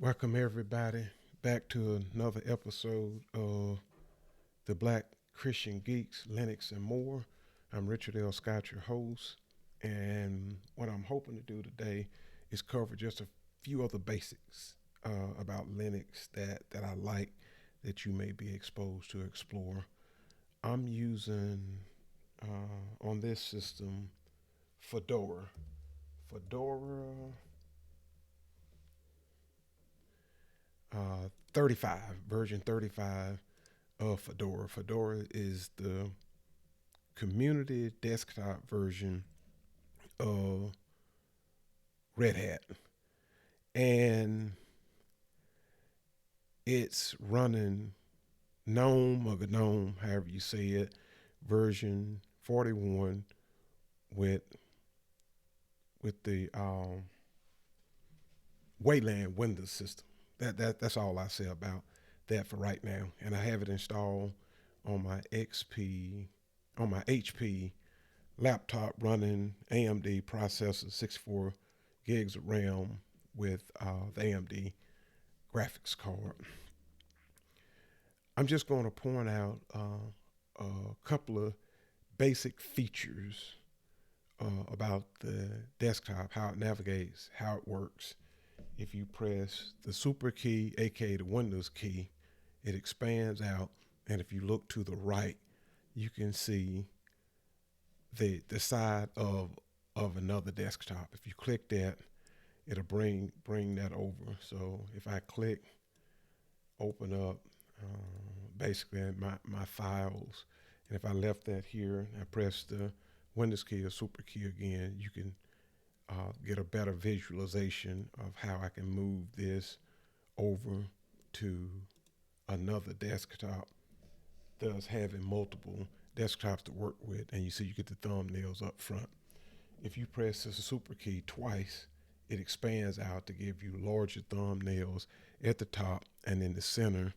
Welcome everybody back to another episode of the Black Christian Geeks, Linux and more. I'm Richard L. Scott, your host, and what I'm hoping to do today is cover just a few other basics about Linux that I like that you may be exposed to explore. I'm using on this system Fedora. Fedora 35, version 35 of Fedora. Fedora is the community desktop version of Red Hat. And it's running Gnome or Gnome, however you say it, version 41 with the Wayland Windows system. That's all I say about that for right now. And I have it installed on my HP laptop running AMD processor, 64 gigs of RAM with the AMD graphics card. I'm just going to point out a couple of basic features about the desktop, how it navigates, how it works. If you press the super key, aka the Windows key, it expands out, and if you look to the right, you can see the side of another desktop. If you click that, it'll bring that over. So if I click open up basically my files, and if I left that here and I press the Windows key or super key again, you can get a better visualization of how I can move this over to another desktop, thus having multiple desktops to work with. And you see you get the thumbnails up front. If you press the super key twice, it expands out to give you larger thumbnails at the top, and in the center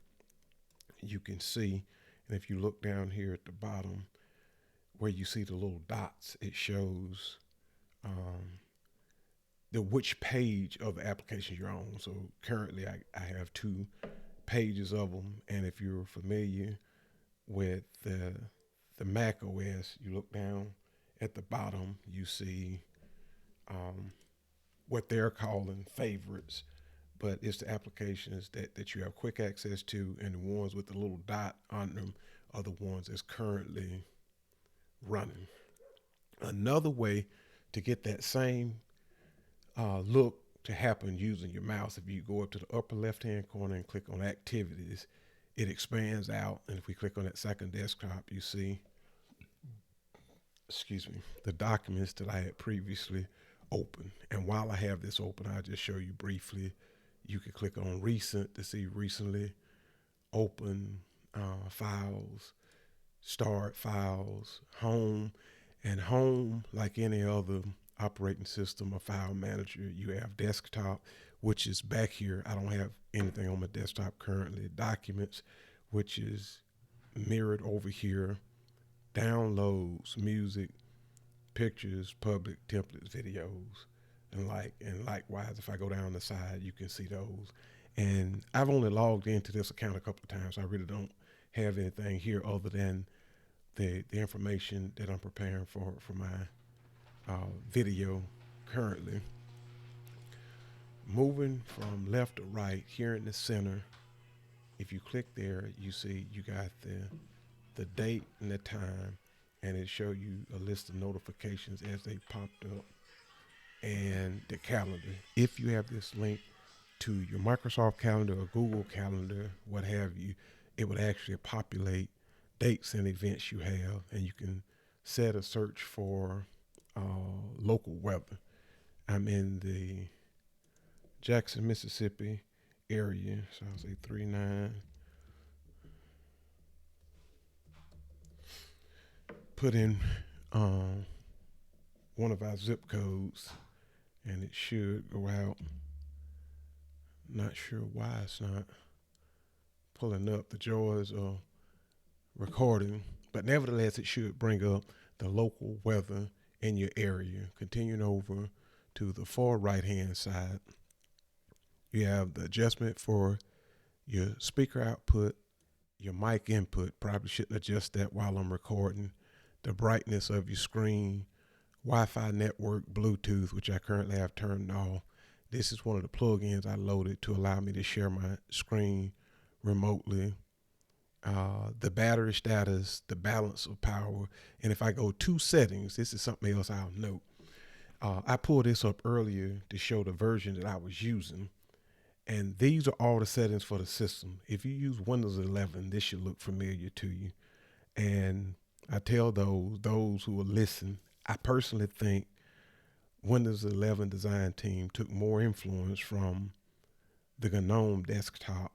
you can see, and if you look down here at the bottom where you see the little dots, it shows the which page of the application you're on. So currently I have two pages of them, and if you're familiar with the Mac OS, you look down at the bottom, you see what they're calling favorites, but it's the applications that you have quick access to, and the ones with the little dot on them are the ones that's currently running. Another way to get that same look to happen using your mouse, if you go up to the upper left hand corner and click on activities, it expands out, and if we click on that second desktop, you see the documents that I had previously open. And while I have this open, I'll just show you briefly. You can click on recent to see recently open files, start files, home. And home, like any other operating system or file manager, you have desktop, which is back here. I don't have anything on my desktop currently. Documents, which is mirrored over here. Downloads, music, pictures, public templates, videos, and likewise, if I go down the side, you can see those. And I've only logged into this account a couple of times. I really don't have anything here other than the information that I'm preparing for my video currently. Moving from left to right, here in the center, if you click there, you see you got the date and the time, and it show you a list of notifications as they popped up, and the calendar. If you have this link to your Microsoft calendar or Google calendar, what have you, it would actually populate dates and events you have, and you can set a search for local weather. I'm in the Jackson, Mississippi area, so I'll say 39. Put in one of our zip codes, and it should go out. Not sure why it's not pulling up the joys of recording, but nevertheless, it should bring up the local weather in your area. Continuing over to the far right hand side, You have the adjustment for your speaker output, your mic input. Probably shouldn't adjust that while I'm recording. The brightness of your screen, Wi-Fi network, Bluetooth, which I currently have turned off. This is one of the plugins I loaded to allow me to share my screen remotely. The battery status, the balance of power, and if I go to settings, this is something else I'll note. I pulled this up earlier to show the version that I was using, and these are all the settings for the system. If you use Windows 11, this should look familiar to you. And I tell those who will listen, I personally think Windows 11 design team took more influence from the Gnome desktop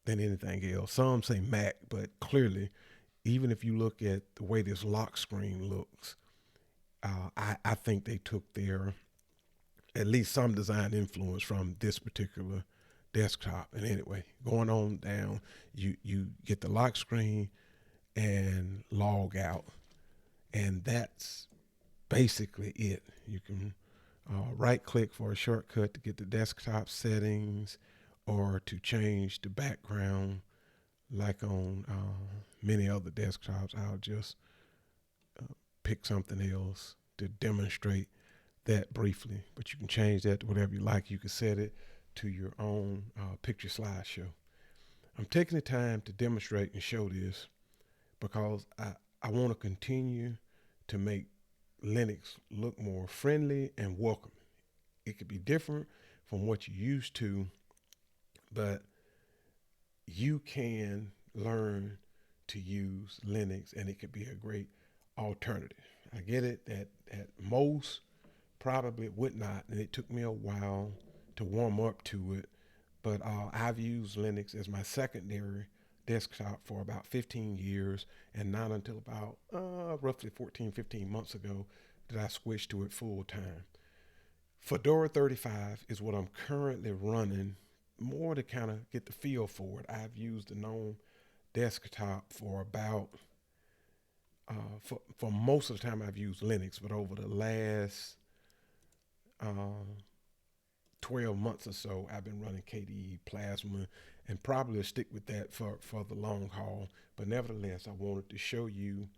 than anything else. Some say Mac, but clearly, even if you look at the way this lock screen looks, I think they took their at least some design influence from this particular desktop. And anyway, going on down, you get the lock screen and log out, and that's basically it. You can right click for a shortcut to get the desktop settings or to change the background like on many other desktops. I'll just pick something else to demonstrate that briefly, but you can change that to whatever you like. You can set it to your own picture slideshow. I'm taking the time to demonstrate and show this because I want to continue to make Linux look more friendly and welcoming. It could be different from what you're used to, but you can learn to use Linux and it could be a great alternative. I get it that at most probably would not, and it took me a while to warm up to it, but I've used Linux as my secondary desktop for about 15 years, and not until about roughly 14, 15 months ago did I switch to it full time. Fedora 35 is what I'm currently running more to kind of get the feel for it. I've used the Gnome desktop for about, for most of the time I've used Linux, but over the last uh, 12 months or so, I've been running KDE Plasma and probably stick with that for the long haul. But nevertheless, I wanted to show you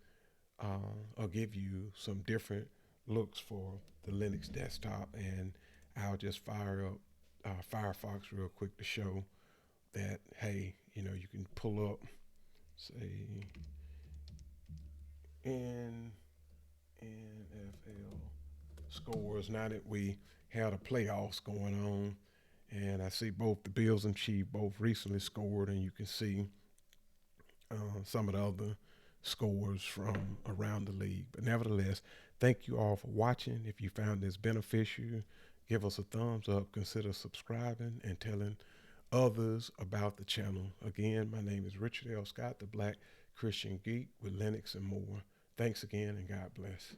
or give you some different looks for the Linux desktop. And I'll just fire up Firefox real quick to show that, hey, you can pull up, say, NFL scores now that we had the playoffs going on. And I see both the Bills and Chiefs both recently scored, and you can see some of the other scores from around the league. But nevertheless, thank you all for watching. If you found this beneficial, give us a thumbs up, consider subscribing, and telling others about the channel. Again, my name is Richard L. Scott, the Black Christian Geek with Linux and more. Thanks again, and God bless.